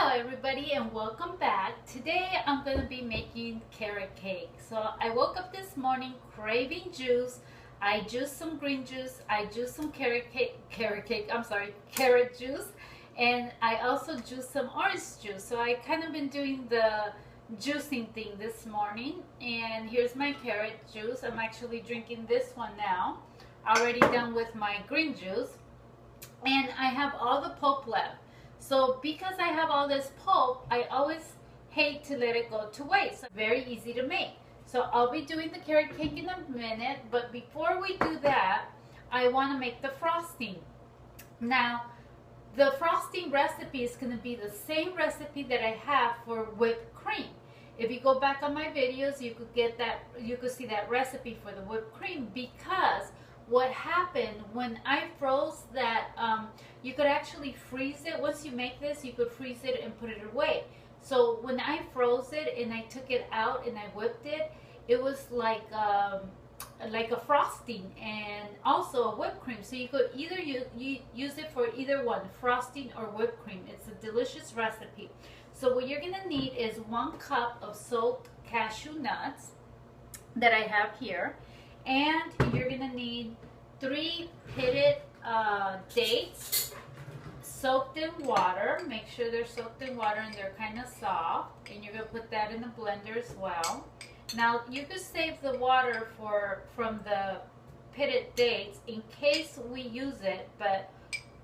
Hello everybody and welcome back. Today I'm going to be making carrot cake. So I woke up this morning craving juice. I juiced some green juice. I juiced some carrot juice. And I also juiced some orange juice. So I kind of been doing the juicing thing this morning. And here's my carrot juice. I'm actually drinking this one now. Already done with my green juice. And I have all the pulp left. So because I have all this pulp, I always hate to let it go to waste. Very easy to make. So I'll be doing the carrot cake in a minute, but before we do that, I want to make the frosting. Now, the frosting recipe is going to be the same recipe that I have for whipped cream. If you go back on my videos, you could get that, you could see that recipe for the whipped cream, because what happened when I froze that, you could actually freeze it. Once you make this, you could freeze it and put it away. So when I froze it and I took it out and I whipped it, it was like a frosting and also a whipped cream. So you could either use it for either one, frosting or whipped cream. It's a delicious recipe. So what you're gonna need is 1 cup of soaked cashew nuts that I have here. And you're gonna need 3 pitted dates soaked in water. Make sure they're soaked in water and they're kind of soft. And you're gonna put that in the blender as well. Now you could save the water from the pitted dates in case we use it, but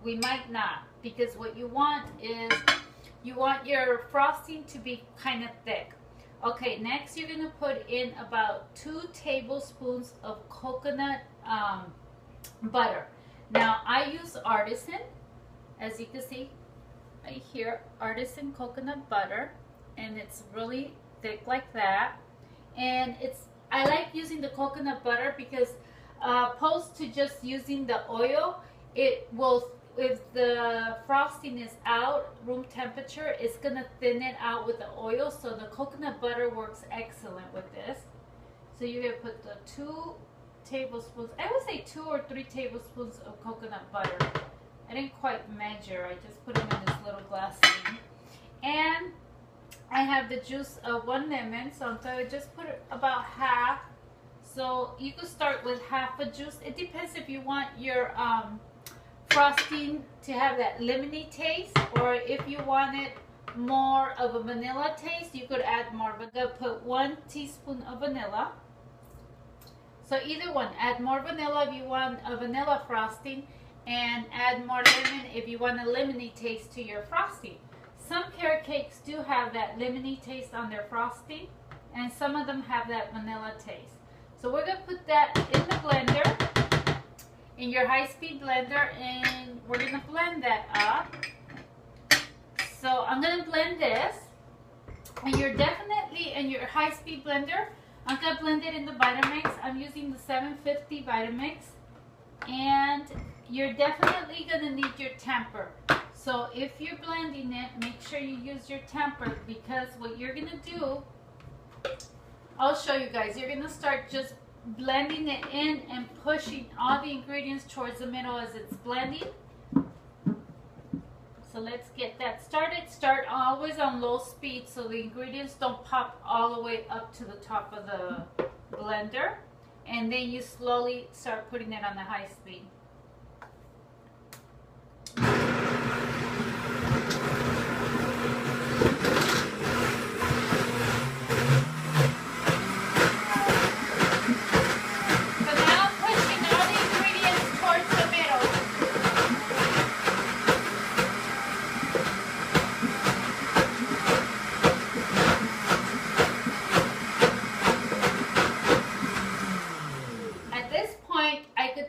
we might not, because what you want is you want your frosting to be kind of thick. Okay, next you're gonna put in about 2 tablespoons of coconut butter. Now I use artisan, as you can see right here, artisan coconut butter, and it's really thick like that. And I like using the coconut butter because opposed to just using the oil, it will, if the frosting is out room temperature, it's gonna thin it out with the oil. So the coconut butter works excellent with this. So you're gonna put the 2 tablespoons, I would say 2 or 3 tablespoons of coconut butter. I didn't quite measure, I just put them in this little glass thing. And I have the juice of 1 lemon, so I'm going to just put about half. So you could start with half a juice. It depends if you want your frosting to have that lemony taste, or if you want it more of a vanilla taste, you could add more. But I'm going to put 1 teaspoon of vanilla. So either one, add more vanilla if you want a vanilla frosting, and add more lemon if you want a lemony taste to your frosting. Some carrot cakes do have that lemony taste on their frosting, and some of them have that vanilla taste. So we're going to put that in the blender, in your high-speed blender, and we're going to blend that up. So I'm going to blend this, and you're definitely in your high-speed blender. I'm going to blend it in the Vitamix. I'm using the 750 Vitamix, and you're definitely going to need your tamper. So if you're blending it, make sure you use your tamper, because what you're going to do, I'll show you guys. You're going to start just blending it in and pushing all the ingredients towards the middle as it's blending. So let's get that started. Start always on low speed so the ingredients don't pop all the way up to the top of the blender. And then you slowly start putting it on the high speed.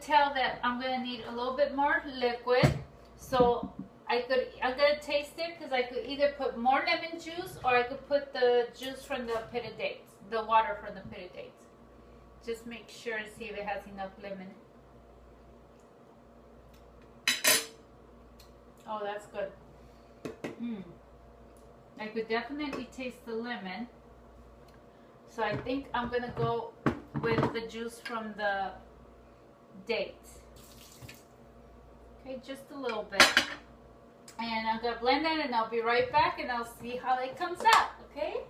Tell that I'm going to need a little bit more liquid, so I'm going to taste it, because I could either put more lemon juice or I could put the juice from the pitted dates, the water from the pitted dates. Just make sure and see if it has enough lemon. Oh, that's good. I could definitely taste the lemon, so I think I'm going to go with the juice from the dates. Okay, just a little bit. And I'm gonna blend that and I'll be right back and I'll see how it comes out, okay?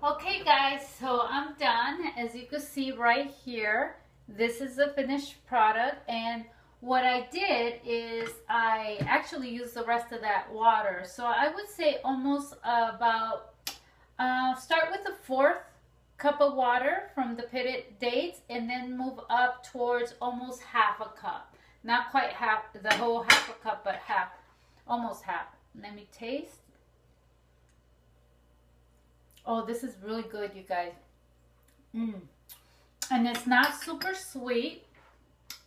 Okay guys, so I'm done. As you can see right here, this is the finished product, and what I did is I actually used the rest of that water. So I would say almost about, start with the 4th cup of water from the pitted dates and then move up towards almost half a cup. Not quite half, the whole half a cup, but half, almost half. Let me taste. Oh, this is really good, you guys. And it's not super sweet.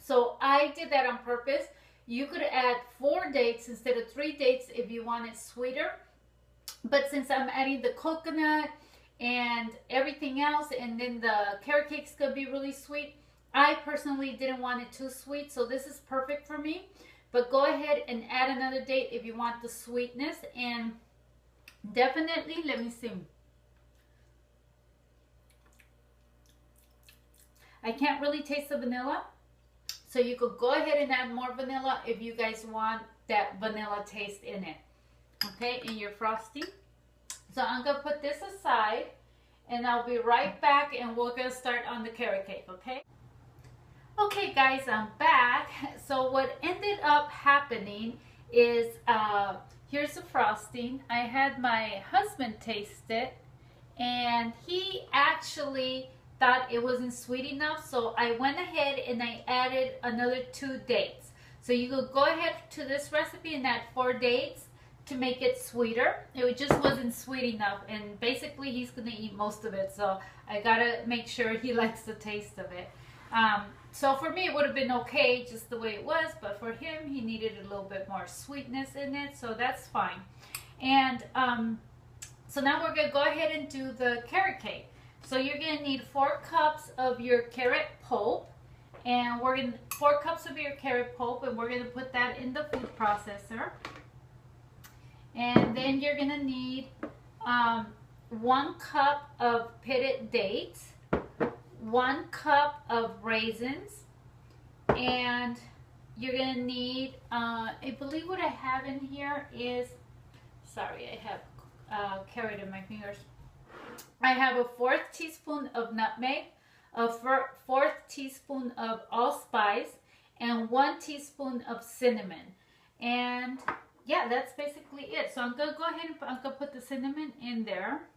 So I did that on purpose. You could add 4 dates instead of 3 dates if you want it sweeter. But since I'm adding the coconut and everything else, and then the carrot cake's gonna be really sweet, I personally didn't want it too sweet. So this is perfect for me. But go ahead and add another date if you want the sweetness. And definitely, let me see. I can't really taste the vanilla, so you could go ahead and add more vanilla if you guys want that vanilla taste in it, okay, in your frosting. So I'm going to put this aside, and I'll be right back, and we're going to start on the carrot cake, okay? Okay, guys, I'm back. So what ended up happening is, here's the frosting. I had my husband taste it, and he actually thought it wasn't sweet enough, so I went ahead and I added another 2 dates. So you could go ahead to this recipe and add 4 dates to make it sweeter. It just wasn't sweet enough, and basically he's gonna eat most of it, so I gotta make sure he likes the taste of it. So for me it would have been okay just the way it was, but for him he needed a little bit more sweetness in it, so that's fine. And so now we're gonna go ahead and do the carrot cake. So you're going to need 4 cups of your carrot pulp, and we're going to 4 cups of your carrot pulp, and we're going to put that in the food processor. And then you're going to need 1 cup of pitted dates, 1 cup of raisins, and you're going to need, I believe what I have in here is, sorry, I have carrot in my fingers. I have a 1/4 teaspoon of nutmeg, a 1/4 teaspoon of allspice, and 1 teaspoon of cinnamon. And yeah, that's basically it. So I'm gonna go ahead and I'm gonna put the cinnamon in there.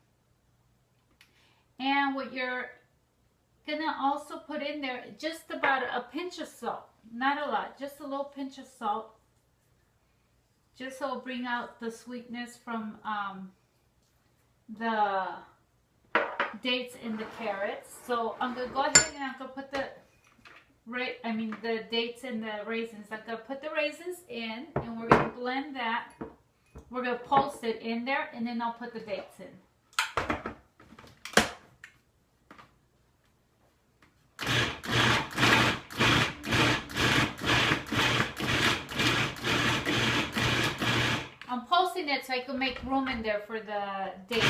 And what you're gonna also put in there, just about a pinch of salt, not a lot, just a little pinch of salt, just so it'll bring out the sweetness from the dates in the carrots. So I'm gonna go ahead and I'm gonna put the dates and the raisins. I'm gonna put the raisins in, and we're gonna blend that. We're gonna pulse it in there, and then I'll put the dates in. I'm pulsing it so I can make room in there for the dates.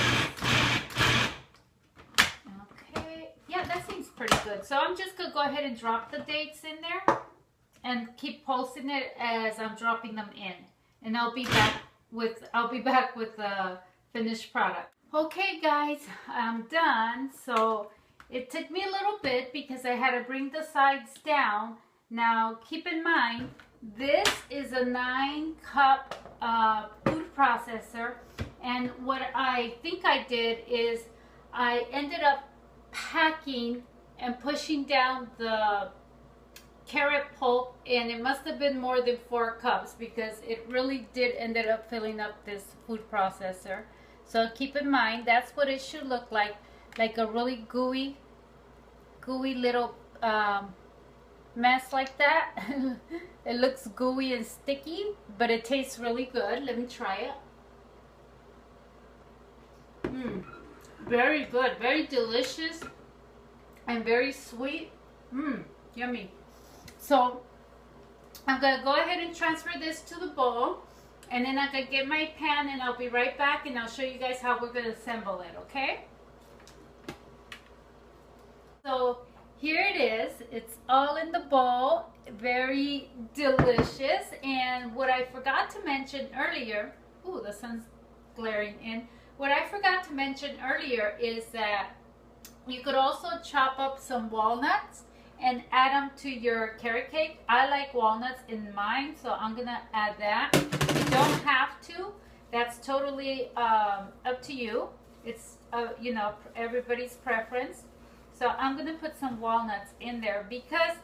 Yeah, that seems pretty good. So I'm just gonna go ahead and drop the dates in there and keep pulsing it as I'm dropping them in. And I'll be back with the finished product. Okay guys, I'm done. So it took me a little bit because I had to bring the sides down. Now keep in mind, this is a 9-cup food processor, and what I think I did is I ended up packing and pushing down the carrot pulp, and it must have been more than 4 cups because it really did ended up filling up this food processor. So keep in mind, that's what it should look like a really gooey little mess like that. It looks gooey and sticky, but it tastes really good. Let me try it. Very good, very delicious, and very sweet. Yummy. So I'm gonna go ahead and transfer this to the bowl, and then I'm gonna get my pan, and I'll be right back, and I'll show you guys how we're gonna assemble it, okay? So here it is. It's all in the bowl. Very delicious. And what I forgot to mention earlier, ooh, the sun's glaring in. What I forgot to mention earlier is that you could also chop up some walnuts and add them to your carrot cake. I like walnuts in mine, so I'm gonna add that. You don't have to. That's totally up to you. It's you know, everybody's preference. So I'm gonna put some walnuts in there because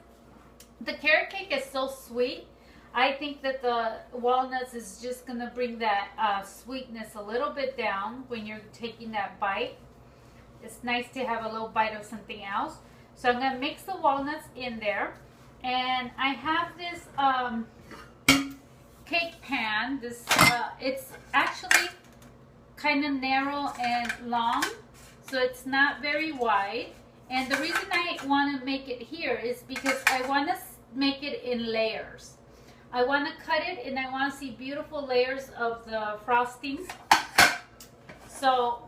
the carrot cake is so sweet. I think that the walnuts is just gonna bring that sweetness a little bit down when you're taking that bite. It's nice to have a little bite of something else. So I'm gonna mix the walnuts in there, and I have this cake pan. This it's actually kind of narrow and long, so it's not very wide. And the reason I want to make it here is because I want to make it in layers. I want to cut it, and I want to see beautiful layers of the frostings. So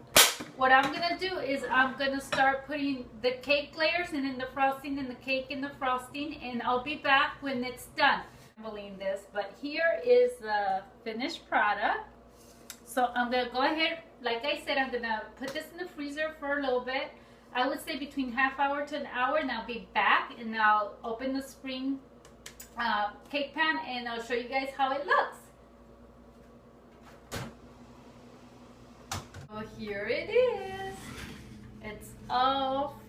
what I'm gonna do is I'm gonna start putting the cake layers and then the frosting and the cake and the frosting, and I'll be back when it's done. I'm assembling this, but here is the finished product. So I'm gonna go ahead, like I said, I'm gonna put this in the freezer for a little bit. I would say between half hour to an hour, and I'll be back and I'll open the spring cake pan and I'll show you guys how it looks. So here it is. It's all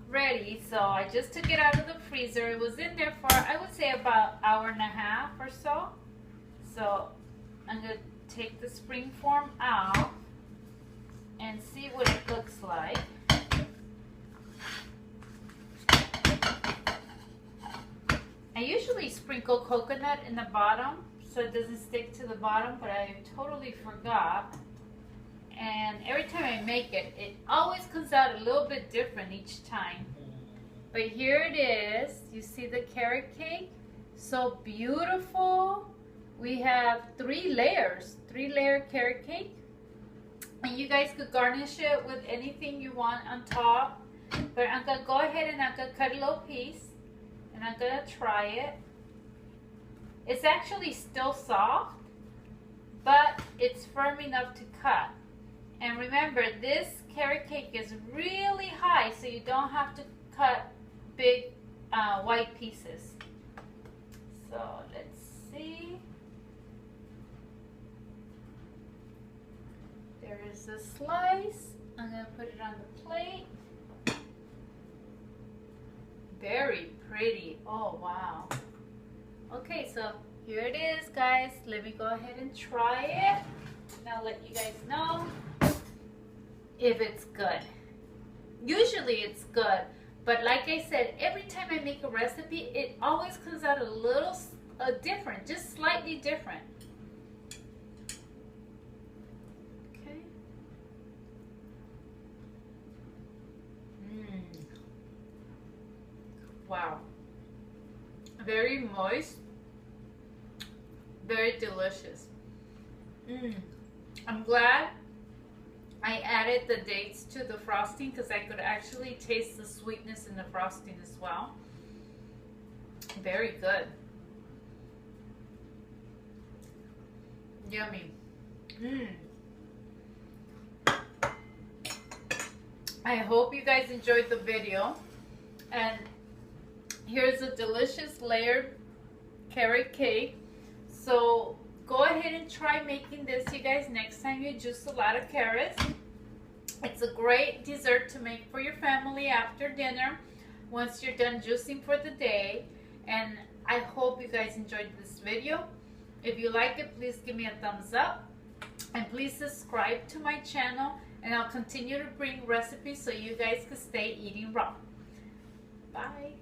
ready. So I just took it out of the freezer. It was in there for, I would say, about an hour and a half or so. So I'm going to take the spring form out and see what it looks like. I usually sprinkle coconut in the bottom so it doesn't stick to the bottom, but I totally forgot. And every time I make it, it always comes out a little bit different each time. But here it is. You see the carrot cake? So beautiful. We have 3 layers, 3-layer carrot cake. And you guys could garnish it with anything you want on top. But I'm going to go ahead and I'm going to cut a little piece. And I'm going to try it. It's actually still soft, but it's firm enough to cut. And remember, this carrot cake is really high, so you don't have to cut big white pieces. So let's see. There is a slice. I'm going to put it on the plate. Very pretty. Oh, wow. Okay, so here it is, guys. Let me go ahead and try it. And I'll let you guys know if it's good. Usually it's good, but like I said, every time I make a recipe, it always comes out a little different, just slightly different. Okay. Wow. Very moist. Very delicious. I'm glad I added the dates to the frosting because I could actually taste the sweetness in the frosting as well. Very good. Yummy. I hope you guys enjoyed the video. And here's a delicious layered carrot cake. So go ahead and try making this, you guys, next time you juice a lot of carrots. It's a great dessert to make for your family after dinner once you're done juicing for the day. And I hope you guys enjoyed this video. If you like it, please give me a thumbs up. And please subscribe to my channel. And I'll continue to bring recipes so you guys can stay eating raw. Bye.